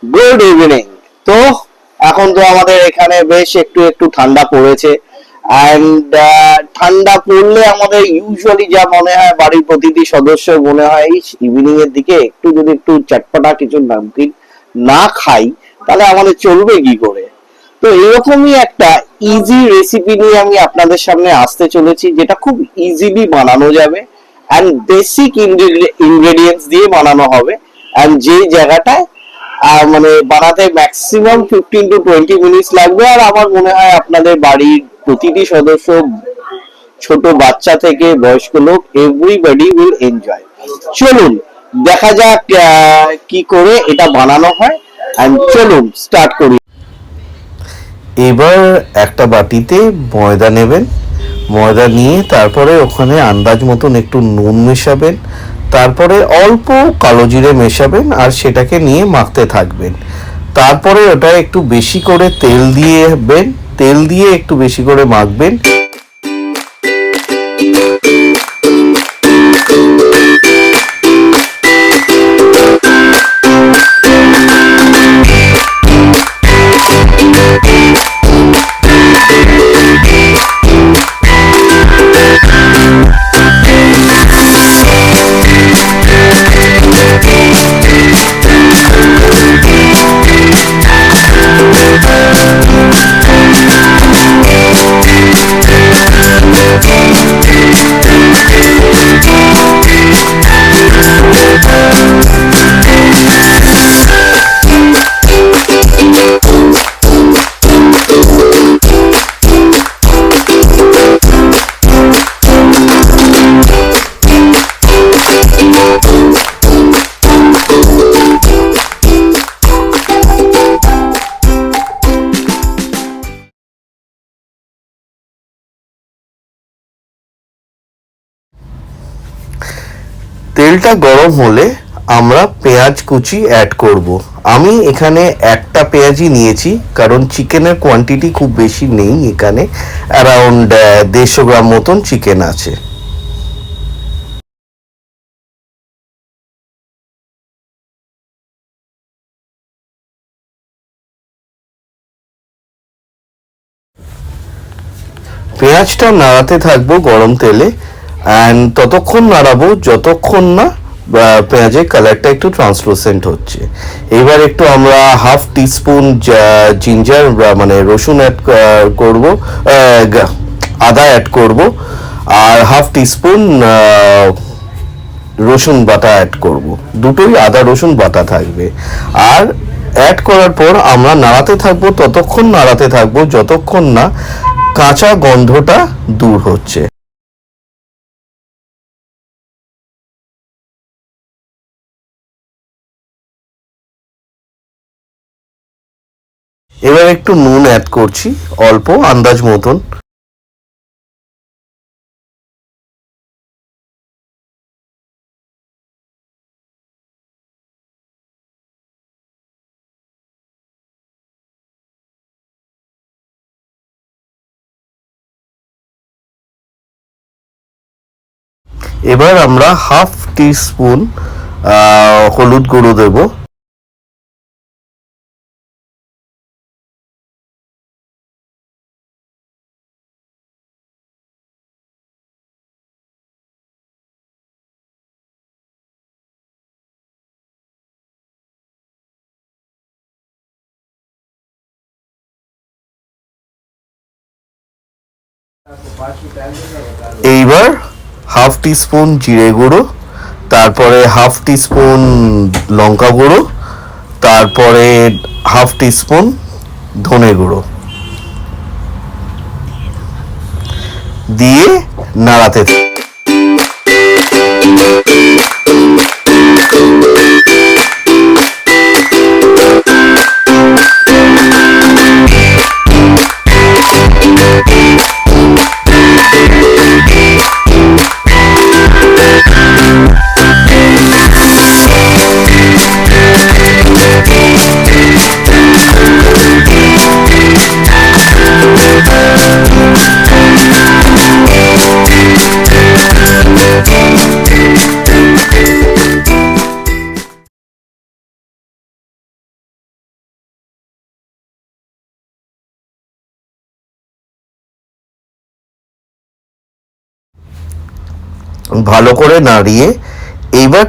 Good evening. তো এখন তো আমাদের এখানে বেশ একটু একটু ঠান্ডা পড়েছে অ্যান্ড ঠান্ডা পড়লে আমাদের ইউজুয়ালি যা মনে হয় বাড়ির প্রতিটি সদস্য মনে হয় ইভিনিং এর দিকে একটু যদি একটু চটপটা কিছু নামকিন না খাই তাহলে আমাদের চলবে কি করে। তো এরকমই একটা ইজি রেসিপি নিয়ে আমি আপনাদের সামনে আসতে চলেছি, যেটা খুব ইজিলি বানানো যাবে অ্যান্ড বেসিক ইনগ্রেডিয়েন্টস দিয়ে বানানো হবে। অ্যান্ড যে জায়গাটায় মানে বানাতে ম্যাক্সিমাম 15 to 20 মিনিটস লাগবে। আর আমার মনে হয় আপনাদের বাড়ির প্রতিটি সদস্য, ছোট বাচ্চা থেকে বয়স্ক লোক, এভরিবডি উইল এনজয়। চলুন দেখা যাক কি করে এটা বানানো হয়। এন্ড চলুন স্টার্ট করি। এবার একটা বাটিতে ময়দা নেবেন। ময়দা নিয়ে তারপরে ওখানে আন্দাজ মতন একটু নুন মেশাবেন, তারপরে অল্প কালো জিরে মেশাবেন আর সেটাকে নিয়ে মাখতে থাকবেন। তারপরে ওটা একটু বেশি করে তেল দিয়েবেন, তেল দিয়ে একটু বেশি করে মাখবেন। তেলটা গরম হলে আমরা পেঁয়াজ কুচি অ্যাড করব। আমি এখানে একটা পেঁয়াজই নিয়েছি, কারণ চিকেনের কোয়ান্টিটি খুব বেশি নেই, এখানে অ্যারাউন্ড 150 গ্রাম মতন চিকেন আছে। পেঁয়াজটা নাড়াতে থাকবো গরম তেলে, অ্যান্ড ততক্ষণ নাড়াবো যতক্ষণ না পেঁয়াজের কালারটা একটু ট্রান্সলুসেন্ট হচ্ছে। এবার একটু আমরা হাফ টিস্পুন জিঞ্জার মানে রসুন অ্যাড করব, আদা অ্যাড করব, আর হাফ টিস্পুন রসুন বাটা অ্যাড করব। দুটোই আদা রসুন বাটা থাকবে। আর অ্যাড করার পর আমরা নাড়াতে থাকবো, ততক্ষণ নাড়াতে থাকবো যতক্ষণ না কাঁচা গন্ধটা দূর হচ্ছে। এবার একটু নুন অ্যাড করছি, অল্প আন্দাজ মতন। এবার আমরা হাফ টিস্পুন হলুদ গুঁড়ো দেব। এইবার হাফ টিস্পুন জিরে গুঁড়ো, তারপরে হাফ টিস্পুন লঙ্কা গুঁড়ো, তারপরে হাফ টিস্পুন ধনে গুঁড়ো দিয়ে নাড়াতে ভালো করে নাড়িয়ে এইবার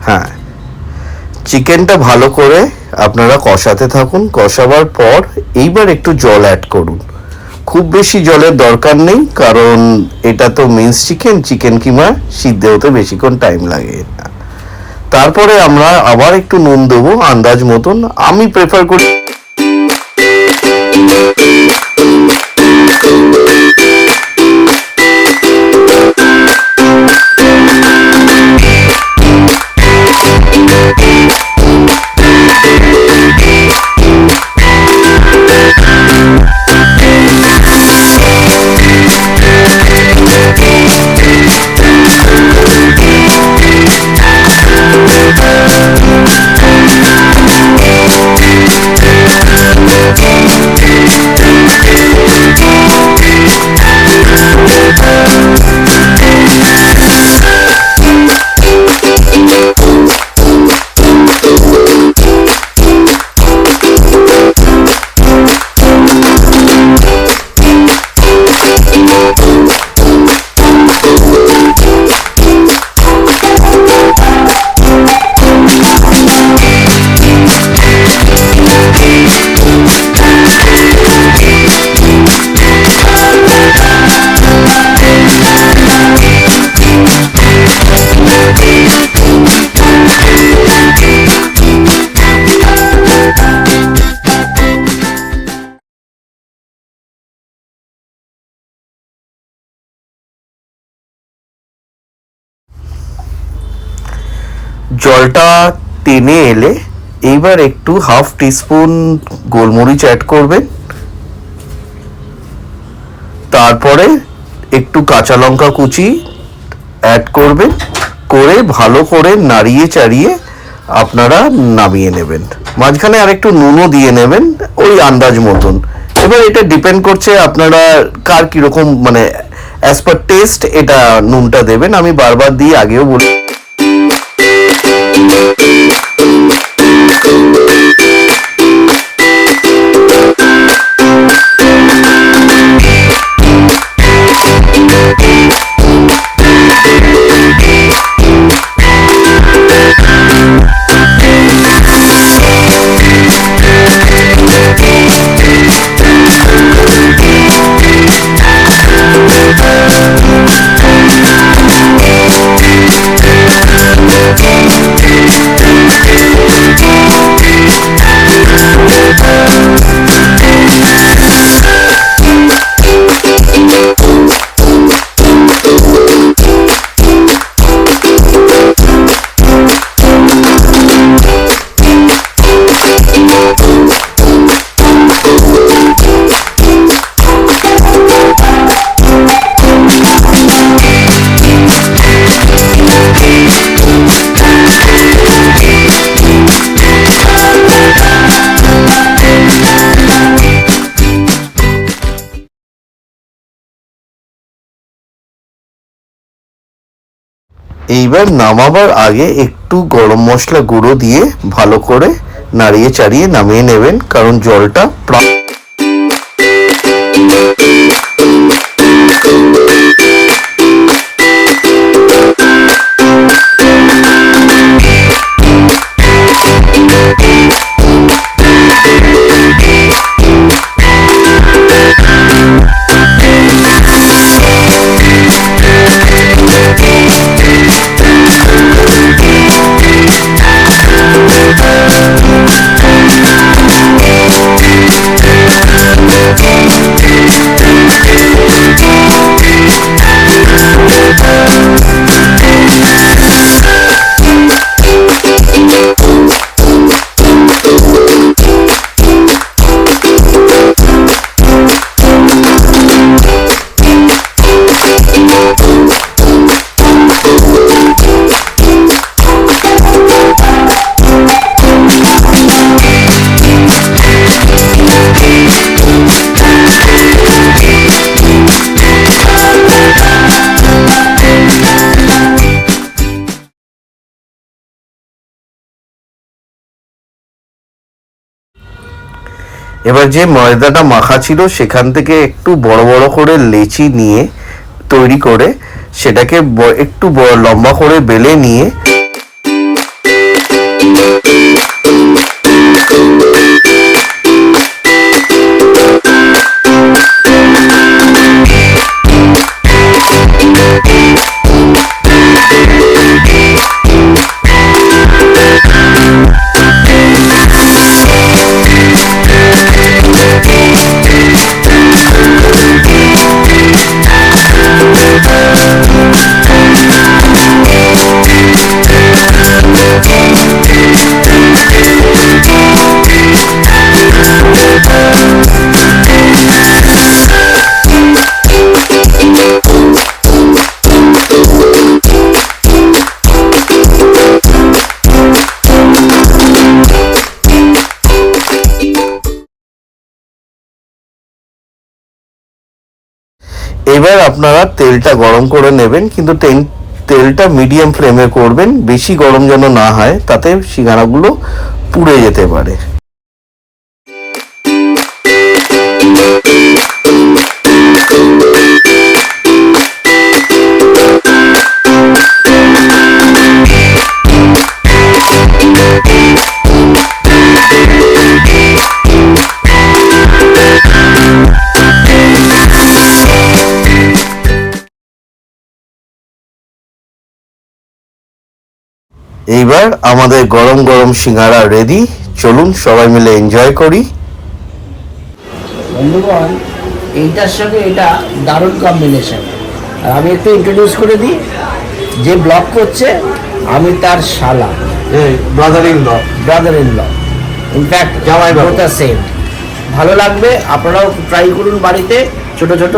হ্যাঁ, চিকেনটা ভালো করে আপনারা কষাতে থাকুন। কষাবার পর এইবার একটু জল অ্যাড করুন। খুব বেশি জলের দরকার নেই, কারণ এটা তো মিন্স চিকেন, চিকেন কিমা সিদ্ধ হতে বেশিক্ষণ টাইম লাগে না। তারপরে আমরা আবার একটু নুন দেবো আন্দাজ মতন। আমি প্রেফার করি জলটা টেনে এলে এইবার একটু হাফ টিস্পুন গোলমরিচ অ্যাড করবেন। তারপরে একটু কাঁচা লঙ্কা কুচি অ্যাড করবেন, করে ভালো করে নাড়িয়ে চাড়িয়ে আপনারা নামিয়ে নেবেন। মাঝখানে আরেকটু নুনও দিয়ে নেবেন ওই আন্দাজ মতন। এবার এটা ডিপেন্ড করছে আপনারা কার কীরকম, মানে অ্যাজ পার টেস্ট এটা নুনটা দেবেন। আমি বারবার দিয়ে আগেও বলি এইবার নামাবার আগে একটু গরম মশলা গুঁড়ো দিয়ে ভালো করে নাড়িয়ে চাড়িয়ে নামিয়ে নেবেন, কারণ জলটা এবার যে ময়দাটা মাখা ছিল সেখান থেকে একটু বড় বড় করে লেচি নিয়ে তৈরি করে সেটাকে একটু লম্বা করে বেলে নিয়ে এবার আপনারা তেলটা গরম করে নেবেন, কিন্তু তেলটা মিডিয়াম ফ্লেমে করবেন, বেশি গরম যেন না হয়, তাতে সিঙ্গারাগুলো পুড়ে যেতে পারে। এইবার আমাদের গরম গরম সিঙ্গারা রেডি, চলুন সবাই মিলে এনজয় করি। বন্ধুগণ, এইটার সঙ্গে এটা দারুণ কম্বিনেশন। আর আমি একটু ইন্ট্রোডিউস করে দিই, যে ব্লগ করছে আমি তার শালা, ব্রাদার ইন ল, ইনফ্যাক্ট জামাইবাবু। সেম। ভালো লাগবে, আপনারাও ট্রাই করুন বাড়িতে। ছোট ছোট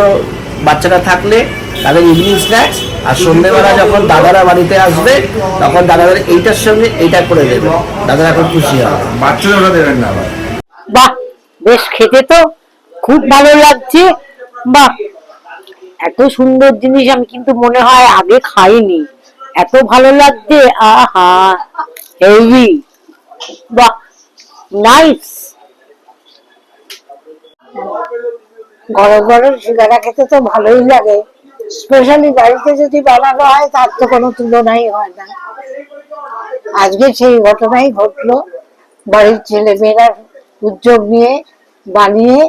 বাচ্চারা থাকলে তাদের ইভিনিং স্ন্যাক্স, আর সন্ধ্যেবেলা যখন দাদারা বাড়িতে আসবে তখন দাদাদের এইটার সঙ্গে এইটা করে দেবে, দাদারা এখন খুশি হবে। বাচ্চারা দেবেন না আবার। বাহ, বেশ খেতে তো খুব ভালো লাগছে। বাহ, এত সুন্দর জিনিস আমি কিন্তু মনে হয় আগে খাইনি, এত ভালো লাগছে। আহা, হেভি। বাহ, নাইস। গরম গরম সিঙ্গারা খেতে তো ভালোই লাগে, স্পেশালি বাড়িতে যদি বানানো হয় তার তো কোনো তুলনাই হয় না। আজকে সেই ঘটনাই ঘটলো, বাড়ির ছেলে মেয়েরা উদ্যোগ নিয়ে বানিয়ে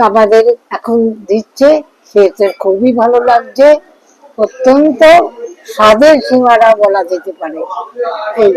আমাদের এখন দিচ্ছে, খেতে খুবই ভালো লাগছে। অত্যন্ত স্বাদের সিঙ্গারা বলা যেতে পারে। এই